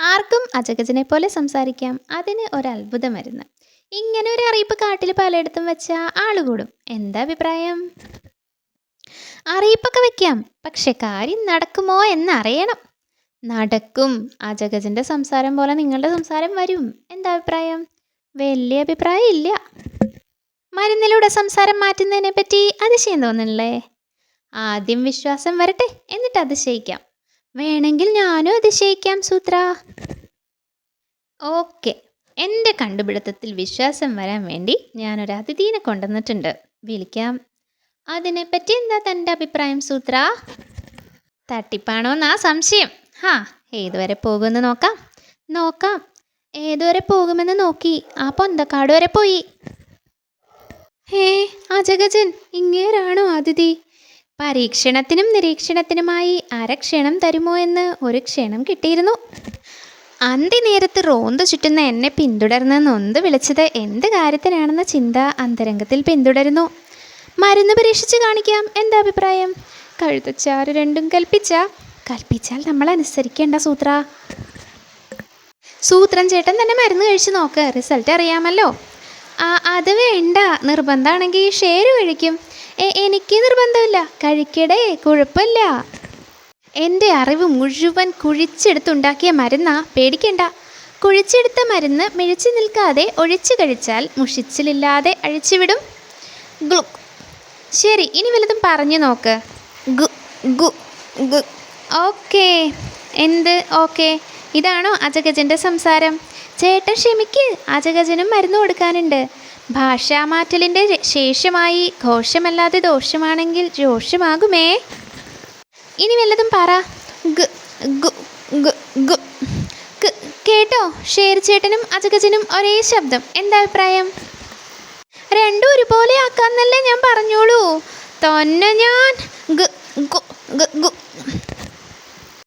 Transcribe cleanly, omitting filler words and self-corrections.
ആർക്കും അജഗജനെ പോലെ സംസാരിക്കാം. അതിന് ഒരത്ഭുതം മരുന്ന്. ഇങ്ങനെ ഒരു അറിയിപ്പ് കാട്ടിൽ പലയിടത്തും വെച്ച ആള് കൂടും. എന്താ അഭിപ്രായം? അറിയിപ്പൊക്കെ വെക്കാം, പക്ഷെ കാര്യം നടക്കുമോ എന്നറിയണം. നടക്കും. അജഗജന്റെ സംസാരം പോലെ നിങ്ങളുടെ സംസാരം വരും. എന്താ അഭിപ്രായം? വലിയ അഭിപ്രായം ഇല്ല. മരുന്നിലൂടെ സംസാരം മാറ്റുന്നതിനെ പറ്റി അതിശയം തോന്നണില്ലേ? ആദ്യം വിശ്വാസം വരട്ടെ, എന്നിട്ട് അതിശയിക്കാം. വേണമെങ്കിൽ ഞാനും അതിശയിക്കാം സൂത്ര. ഓക്കെ, എൻ്റെ കണ്ടുപിടുത്തത്തിൽ വിശ്വാസം വരാൻ വേണ്ടി ഞാനൊരു അതിഥീനെ കൊണ്ടുവന്നിട്ടുണ്ട്. വിളിക്കാം. അതിനെപ്പറ്റി എന്താ തൻ്റെ അഭിപ്രായം സൂത്ര? തട്ടിപ്പാണോന്നാ സംശയം. ഏതുവരെ പോകുമെന്ന് നോക്കാം. നോക്കാം. ഏതുവരെ പോകുമെന്ന് നോക്കി ആ പൊന്തക്കാട് വരെ പോയി. അജഗജൻ, ഇങ്ങേരാണോ അതിഥി? പരീക്ഷണത്തിനും നിരീക്ഷണത്തിനുമായി അരക്ഷണം തരുമോ എന്ന് ഒരു ക്ഷണം കിട്ടിയിരുന്നു. അന്തി നേരത്ത് റോന്ത് ചുറ്റുന്ന എന്നെ പിന്തുടർന്ന് നൊന്ത് വിളിച്ചത് എന്ത് കാര്യത്തിനാണെന്ന ചിന്ത അന്തരംഗത്തിൽ പിന്തുടരുന്നു. മരുന്ന് പരീക്ഷിച്ച് കാണിക്കാം. എന്താ അഭിപ്രായം? കഴുത്തച്ചാറ് രണ്ടും കൽപ്പിച്ചാൽ നമ്മൾ അനുസരിക്കേണ്ട സൂത്ര. സൂത്രൻ ചേട്ടൻ തന്നെ മരുന്ന് കഴിച്ച് നോക്ക്, റിസൾട്ട് അറിയാമല്ലോ. അത് വേണ്ട, നിർബന്ധമാണെങ്കിൽ ഷേര് കഴിക്കും. എനിക്ക് നിർബന്ധമില്ല, കഴിക്കടേ, കുഴപ്പമില്ല. എൻ്റെ അറിവ് മുഴുവൻ കുഴിച്ചെടുത്തുണ്ടാക്കിയ മരുന്നാ, പേടിക്കണ്ട. കുഴിച്ചെടുത്ത മരുന്ന് മിഴിച്ചു നിൽക്കാതെ ഒഴിച്ചു കഴിച്ചാൽ മുഷിച്ചിലില്ലാതെ അഴിച്ചുവിടും. ഗ്ലു. ശരി, ഇനി വല്ലതും പറഞ്ഞു നോക്ക്. ഗു ഗു ഗു. ഓക്കേ. എന്ത് ഓക്കെ? ഇതാണോ അജഗജൻ്റെ സംസാരം? ചേട്ടൻ ക്ഷമിക്ക്, അജഗജനും മരുന്ന് കൊടുക്കാനുണ്ട്. ഭാഷാമാറ്റലിൻ്റെ ശേഷമായി ഘോഷമല്ലാതെ ദോഷമാണെങ്കിൽ രോഷമാകുമേ. ഇനി വല്ലതും പറ. ഗു ഗു ഗു ഗു. കേട്ടോ? ഷേർ ചേട്ടനും അജഗജനും ഒരേ ശബ്ദം. എന്താ അഭിപ്രായം? രണ്ടും ഒരുപോലെ ആക്കാന്നല്ലേ ഞാൻ പറഞ്ഞോളൂ. തന്നെ ഞാൻ ഗു ഗു ഗു ഗു.